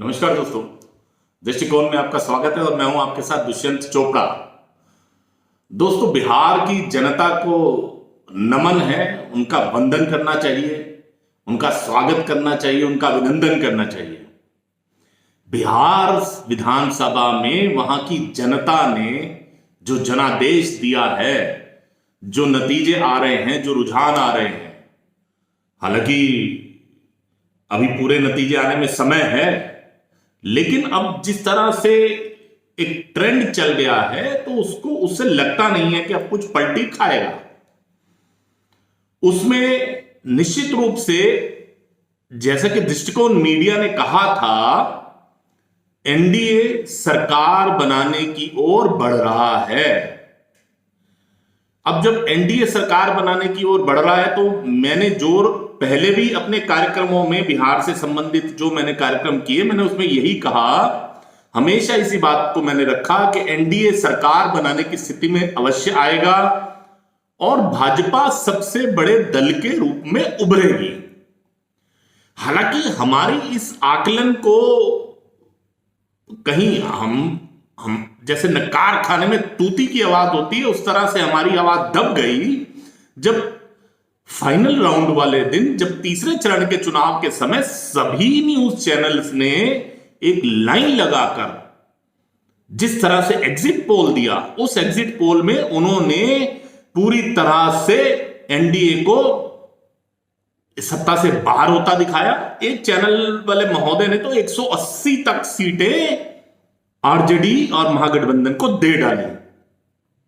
नमस्कार दोस्तों, दृष्टिकोण में आपका स्वागत है और मैं हूं आपके साथ दुष्यंत चोपड़ा। दोस्तों, बिहार की जनता को नमन है, उनका वंदन करना चाहिए, उनका स्वागत करना चाहिए, उनका अभिनंदन करना चाहिए। बिहार विधानसभा में वहां की जनता ने जो जनादेश दिया है, जो नतीजे आ रहे हैं, जो रुझान आ रहे हैं, हालांकि अभी पूरे नतीजे आने में समय है, लेकिन अब जिस तरह से एक ट्रेंड चल गया है तो उससे लगता नहीं है कि अब कुछ पलटी खाएगा। उसमें निश्चित रूप से, जैसा कि दृष्टिकोण मीडिया ने कहा था, एनडीए सरकार बनाने की ओर बढ़ रहा है। अब जब एनडीए सरकार बनाने की ओर बढ़ रहा है तो मैंने पहले भी अपने कार्यक्रमों में बिहार से संबंधित जो मैंने कार्यक्रम किए, मैंने उसमें यही कहा, हमेशा इसी बात को मैंने रखा कि एनडीए सरकार बनाने की स्थिति में अवश्य आएगा और भाजपा सबसे बड़े दल के रूप में उभरेगी। हालांकि हमारी इस आकलन को कहीं हम जैसे नकार खाने में तूती की आवाज होती है, उस तरह से हमारी आवाज दब गई जब फाइनल राउंड वाले दिन, जब तीसरे चरण के चुनाव के समय सभी न्यूज चैनल्स ने एक लाइन लगाकर जिस तरह से एग्जिट पोल दिया, उस एग्जिट पोल में उन्होंने पूरी तरह से एनडीए को सत्ता से बाहर होता दिखाया। एक चैनल वाले महोदय ने तो 180 तक सीटें आरजेडी और महागठबंधन को दे डाली।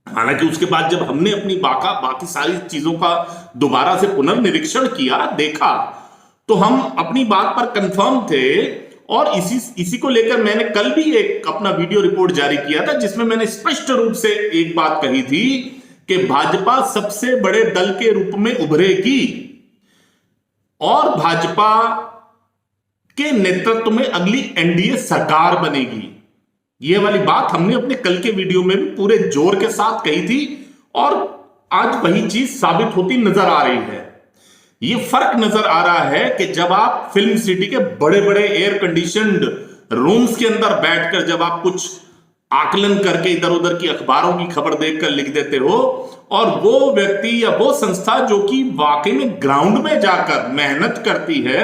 हालांकि उसके बाद जब हमने अपनी बाकी सारी चीजों का दोबारा से पुनर्निरीक्षण किया, देखा, तो हम अपनी बात पर कंफर्म थे और इसी को लेकर मैंने कल भी एक अपना वीडियो रिपोर्ट जारी किया था, जिसमें मैंने स्पष्ट रूप से एक बात कही थी कि भाजपा सबसे बड़े दल के रूप में उभरेगी और भाजपा के नेतृत्व में अगली एनडीए सरकार बनेगी। यह वाली बात हमने अपने कल के वीडियो में भी पूरे जोर के साथ कही थी और आज वही चीज साबित होती नजर आ रही है। यह फर्क नजर आ रहा है कि जब आप फिल्म सिटी के बड़े बड़े एयर कंडीशनड रूम्स के अंदर बैठकर जब आप कुछ आकलन करके इधर उधर की अखबारों की खबर देखकर लिख देते हो और वो व्यक्ति या वो संस्था जो कि वाकई में ग्राउंड में जाकर मेहनत करती है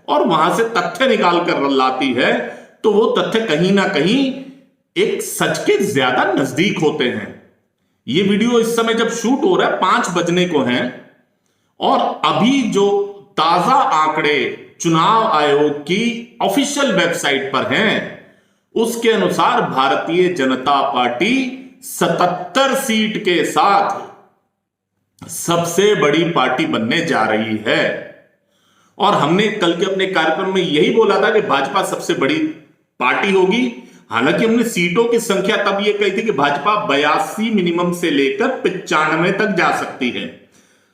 और वहां से तथ्य निकाल कर लाती है, तो वो तथ्य कहीं ना कहीं एक सच के ज्यादा नजदीक होते हैं। ये वीडियो इस समय जब शूट हो रहा है 5 बजने को है और अभी जो ताजा आंकड़े चुनाव आयोग की ऑफिशियल वेबसाइट पर हैं, उसके अनुसार भारतीय जनता पार्टी 77 सीट के साथ सबसे बड़ी पार्टी बनने जा रही है। और हमने कल के अपने कार्यक्रम में यही बोला था कि भाजपा सबसे बड़ी पार्टी होगी। हालांकि हमने सीटों की संख्या तब यह कही थी कि भाजपा 82 मिनिमम से लेकर 95 तक जा सकती है।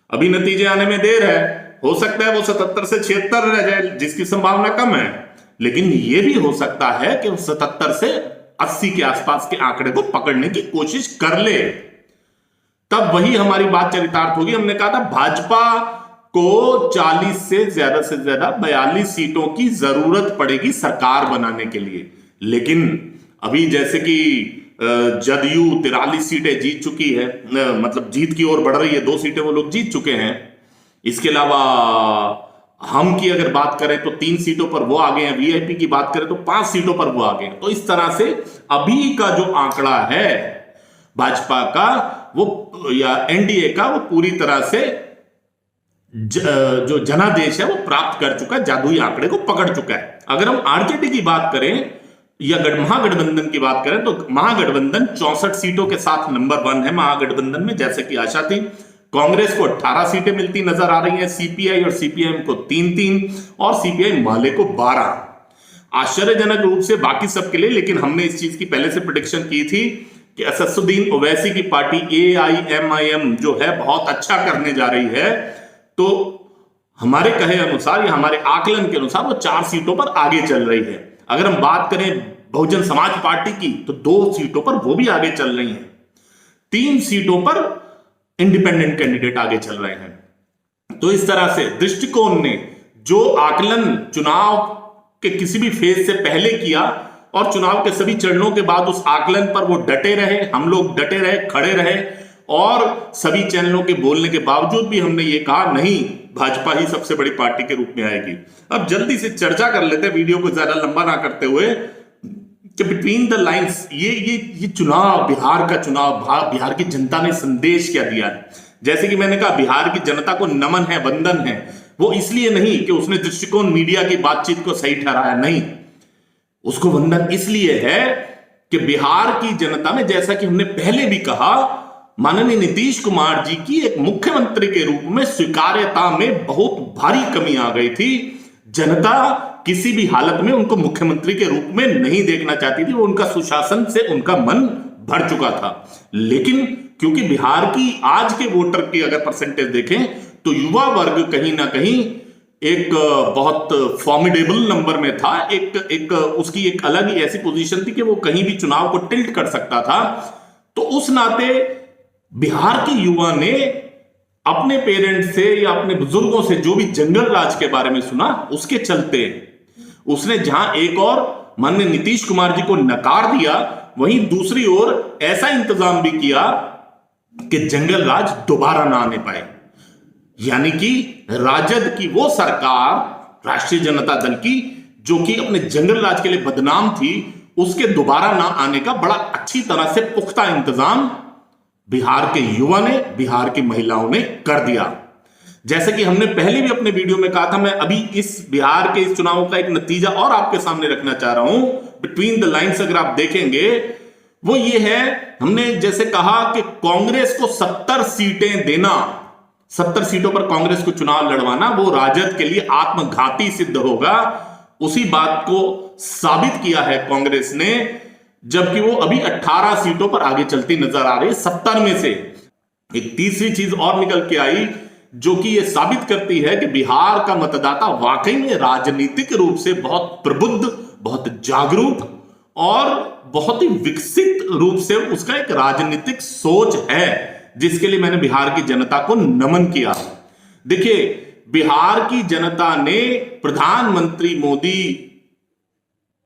अभी नतीजे आने में देर है, हो सकता है वो 77 से 76 रह जाए, जिसकी संभावना कम है, लेकिन यह भी हो सकता है कि वो 77 से 80 के आसपास के आंकड़े को पकड़ने की कोशिश कर ले। तब वही हमारी बात चरितार्थ होगी। हमने कहा था भाजपा को 40 से ज्यादा 42 सीटों की जरूरत पड़ेगी सरकार बनाने के लिए, लेकिन अभी जैसे कि जदयू 43 सीटें जीत चुकी है, मतलब जीत की ओर बढ़ रही है, 2 सीटें वो लोग जीत चुके हैं। इसके अलावा हम की अगर बात करें तो 3 सीटों पर वो आ गए हैं, वीआईपी की बात करें तो 5 सीटों पर वो आ गए हैं। तो इस तरह से अभी का जो आंकड़ा है भाजपा का वो या एनडीए का, वो पूरी तरह से जो जनादेश है वो प्राप्त कर चुका है, जादुई आंकड़े को पकड़ चुका है। अगर हम आरजेडी की बात करें या महागठबंधन की बात करें तो महागठबंधन 64 सीटों के साथ नंबर 1 है। महागठबंधन में जैसे कि आशा थी, कांग्रेस को 18 सीटें मिलती नजर आ रही हैं, सीपीआई और सीपीएम को 3-3 और सीपीआई माले को 12। आश्चर्यजनक रूप से बाकी सबके लिए, लेकिन हमने इस चीज की पहले से प्रेडिक्शन की थी कि असदुद्दीन ओवैसी की पार्टी एआईएमआईएम जो है बहुत अच्छा करने जा रही है। तो हमारे कहे अनुसार या हमारे आकलन के अनुसार वो 4 सीटों पर आगे चल रही है। अगर हम बात करें बहुजन समाज पार्टी की तो 2 सीटों पर वो भी आगे चल रही हैं, 3 सीटों पर इंडिपेंडेंट कैंडिडेट आगे चल रहे हैं। तो इस तरह से दृष्टिकोण ने जो आकलन चुनाव के किसी भी फेज से पहले किया और चुनाव के सभी चरणों के बाद उस आकलन पर वो डटे रहे, हम लोग डटे रहे, खड़े रहे और सभी चैनलों के बोलने के बावजूद भी हमने ये कहा नहीं, भाजपा ही सबसे बड़ी पार्टी के रूप में आएगी। अब जल्दी से चर्चा कर लेते हैं, वीडियो को ज्यादा लंबा ना करते हुए, कि बिटवीन द लाइंस ये चुनाव, बिहार का चुनाव, बिहार की जनता ने संदेश क्या दिया है। जैसे कि मैंने कहा, बिहार की जनता को नमन है, वंदन है। वो इसलिए नहीं कि उसने दृष्टिकोण मीडिया की बातचीत को सही ठहराया, नहीं, उसको वंदन इसलिए है कि बिहार की जनता में, जैसा कि हमने पहले भी कहा, माननीय नीतीश कुमार जी की एक मुख्यमंत्री के रूप में स्वीकार्यता में बहुत भारी कमी आ गई थी। जनता किसी भी हालत में उनको मुख्यमंत्री के रूप में नहीं देखना चाहती थी, वो उनका सुशासन से उनका मन भर चुका था। लेकिन क्योंकि बिहार की आज के वोटर की अगर परसेंटेज देखें तो युवा वर्ग कहीं ना कहीं एक बहुत फॉर्मिडेबल नंबर में था, उसकी एक अलग ही ऐसी पोजीशन थी कि वो कहीं भी चुनाव को टिल्ट कर सकता था। तो उस नाते बिहार के युवा ने अपने पेरेंट्स से या अपने बुजुर्गों से जो भी जंगल राज के बारे में सुना, उसके चलते उसने जहां एक और माननीय नीतीश कुमार जी को नकार दिया, वहीं दूसरी ओर ऐसा इंतजाम भी किया कि जंगल राज दोबारा ना आने पाए। यानी कि राजद की वो सरकार, राष्ट्रीय जनता दल की, जो कि अपने जंगल राज के लिए बदनाम थी, उसके दोबारा ना आने का बड़ा अच्छी तरह से पुख्ता इंतजाम बिहार के युवा ने, बिहार की महिलाओं ने कर दिया। जैसे कि हमने पहले भी अपने वीडियो में कहा था, मैं अभी इस बिहार के इस चुनाव का एक नतीजा और आपके सामने रखना चाह रहा हूं, बिटवीन द लाइन्स अगर आप देखेंगे, वो ये है, हमने जैसे कहा कि कांग्रेस को 70 सीटें देना, 70 सीटों पर कांग्रेस को चुनाव लड़वाना, वो राजद के लिए आत्मघाती सिद्ध होगा। उसी बात को साबित किया है कांग्रेस ने, जबकि वो अभी 18 सीटों पर आगे चलती नजर आ रही है 70 में से। एक तीसरी चीज और निकल के आई जो कि ये साबित करती है कि बिहार का मतदाता वाकई में राजनीतिक रूप से बहुत प्रबुद्ध, बहुत जागरूक और बहुत ही विकसित रूप से उसका एक राजनीतिक सोच है, जिसके लिए मैंने बिहार की जनता को नमन किया। देखिए, बिहार की जनता ने प्रधानमंत्री मोदी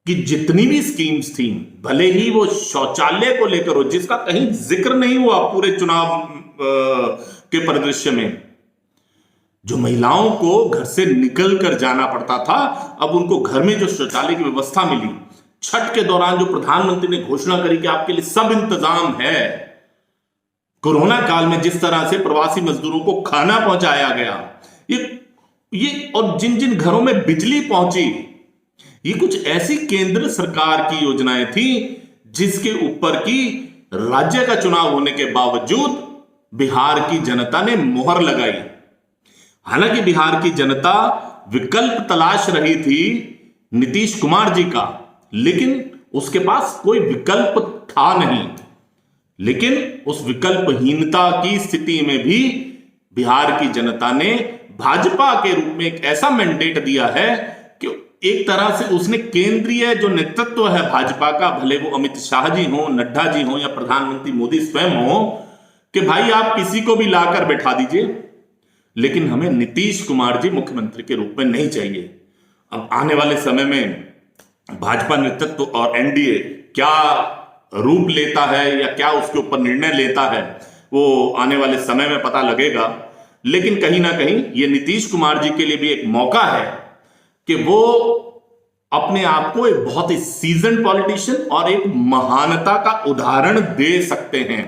की जितनी भी स्कीम्स थी, भले ही वो शौचालय को लेकर हो, जिसका कहीं जिक्र नहीं हुआ पूरे चुनाव के परिदृश्य में, जो महिलाओं को घर से निकल कर जाना पड़ता था, अब उनको घर में जो शौचालय की व्यवस्था मिली। छठ के दौरान जो प्रधानमंत्री ने घोषणा करी कि आपके लिए सब इंतजाम है। कोरोना काल में जिस तरह से प्रवासी मजदूरों को खाना पहुंचाया गया, ये और जिन जिन घरों में बिजली पहुंची, ये कुछ ऐसी केंद्र सरकार की योजनाएं थी जिसके ऊपर की राज्य का चुनाव होने के बावजूद बिहार की जनता ने मोहर लगाई। हालांकि बिहार की जनता विकल्प तलाश रही थी नीतीश कुमार जी का, लेकिन उसके पास कोई विकल्प था नहीं। लेकिन उस विकल्पहीनता की स्थिति में भी बिहार की जनता ने भाजपा के रूप में एक ऐसा मैंडेट दिया है कि एक तरह से उसने केंद्रीय जो नेतृत्व है भाजपा का, भले वो अमित शाह जी हो, नड्डा जी हो या प्रधानमंत्री मोदी स्वयं हो, कि भाई आप किसी को भी लाकर बैठा दीजिए, लेकिन हमें नीतीश कुमार जी मुख्यमंत्री के रूप में नहीं चाहिए। अब आने वाले समय में भाजपा नेतृत्व और एनडीए क्या रूप लेता है या क्या उसके ऊपर निर्णय लेता है, वो आने वाले समय में पता लगेगा। लेकिन कहीं ना कहीं ये नीतीश कुमार जी के लिए भी एक मौका है कि वो अपने आप को एक बहुत ही सीजन पॉलिटिशियन और एक महानता का उदाहरण दे सकते हैं।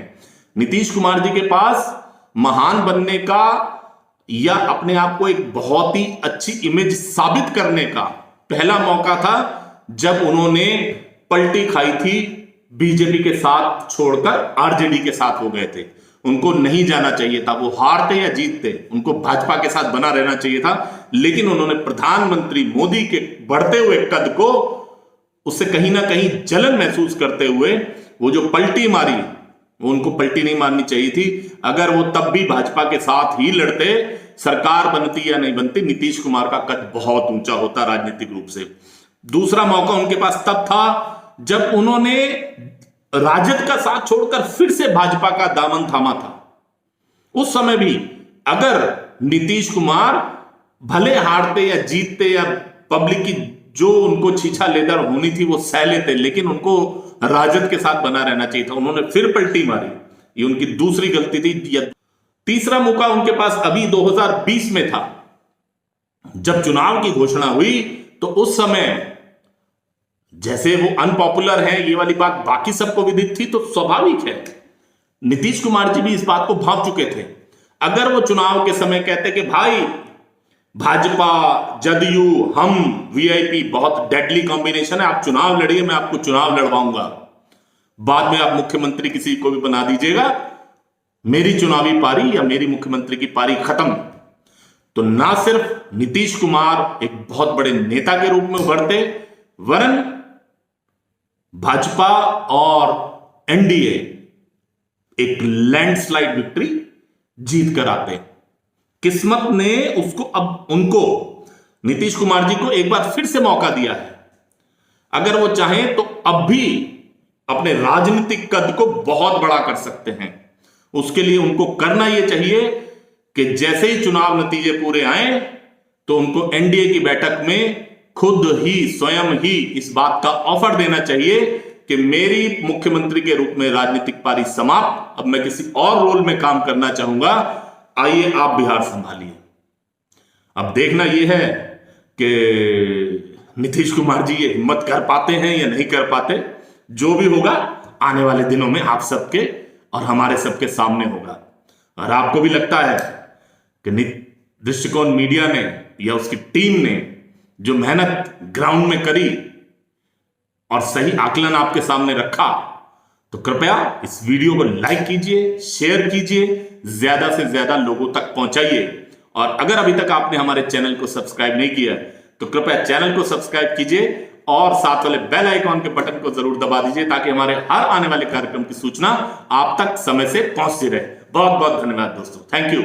नीतीश कुमार जी के पास महान बनने का या अपने आप को एक बहुत ही अच्छी इमेज साबित करने का पहला मौका था, जब उन्होंने पलटी खाई थी, बीजेपी के साथ छोड़कर आरजेडी के साथ हो गए थे। उनको नहीं जाना चाहिए था, वो हारते या जीतते, उनको भाजपा के साथ बना रहना चाहिए था। लेकिन उन्होंने प्रधानमंत्री मोदी के बढ़ते हुए कद को, उससे कहीं ना कहीं जलन महसूस करते हुए वो जो पलटी मारी, वो उनको पलटी नहीं मारनी चाहिए थी। अगर वो तब भी भाजपा के साथ ही लड़ते, सरकार बनती या नहीं बनती, नीतीश कुमार का कद बहुत ऊंचा होता राजनीतिक रूप से। दूसरा मौका उनके पास तब था जब उन्होंने राजद का साथ छोड़कर फिर से भाजपा का दामन थामा था। उस समय भी अगर नीतीश कुमार भले हारते या जीतते या पब्लिक की जो उनको छीछा लेदर होनी थी वो सह लेते, लेकिन उनको राजद के साथ बना रहना चाहिए था। उन्होंने फिर पलटी मारी, ये उनकी दूसरी गलती थी। तीसरा मौका उनके पास अभी 2020 में था, जब चुनाव की घोषणा हुई तो उस समय जैसे वो अनपॉपुलर है, ये वाली बात बाकी सबको विदित थी, तो स्वाभाविक है नीतीश कुमार जी भी इस बात को भांप चुके थे। अगर वो चुनाव के समय कहते कि भाई भाजपा जदयू हम वीआईपी बहुत डेडली कॉम्बिनेशन है, आप चुनाव लड़िए, मैं आपको चुनाव लड़वाऊंगा, बाद में आप मुख्यमंत्री किसी को भी बना दीजिएगा, मेरी चुनावी पारी या मेरी मुख्यमंत्री की पारी खत्म, तो ना सिर्फ नीतीश कुमार एक बहुत बड़े नेता के रूप में उभरते, वरन भाजपा और एनडीए एक लैंडस्लाइड विक्ट्री जीत कर आते। किस्मत ने उसको, अब उनको नीतीश कुमार जी को एक बार फिर से मौका दिया है। अगर वो चाहें तो अब भी अपने राजनीतिक कद को बहुत बड़ा कर सकते हैं। उसके लिए उनको करना यह चाहिए कि जैसे ही चुनाव नतीजे पूरे आए तो उनको एनडीए की बैठक में खुद ही स्वयं ही इस बात का ऑफर देना चाहिए कि मेरी मुख्यमंत्री के रूप में राजनीतिक पारी समाप्त, अब मैं किसी और रोल में काम करना चाहूंगा, आइए आप बिहार संभालिए। अब देखना यह है कि नीतीश कुमार जी ये हिम्मत कर पाते हैं या नहीं कर पाते। जो भी होगा आने वाले दिनों में आप सबके और हमारे सबके सामने होगा। और आपको भी लगता है कि दृष्टिकोण मीडिया ने या उसकी टीम ने जो मेहनत ग्राउंड में करी और सही आकलन आपके सामने रखा, तो कृपया इस वीडियो को लाइक कीजिए, शेयर कीजिए, ज्यादा से ज्यादा लोगों तक पहुंचाइए। और अगर अभी तक आपने हमारे चैनल को सब्सक्राइब नहीं किया तो कृपया चैनल को सब्सक्राइब कीजिए और साथ वाले बेल आइकॉन के बटन को जरूर दबा दीजिए, ताकि हमारे हर आने वाले कार्यक्रम की सूचना आप तक समय से पहुंचती रहे। बहुत बहुत धन्यवाद दोस्तों, थैंक यू।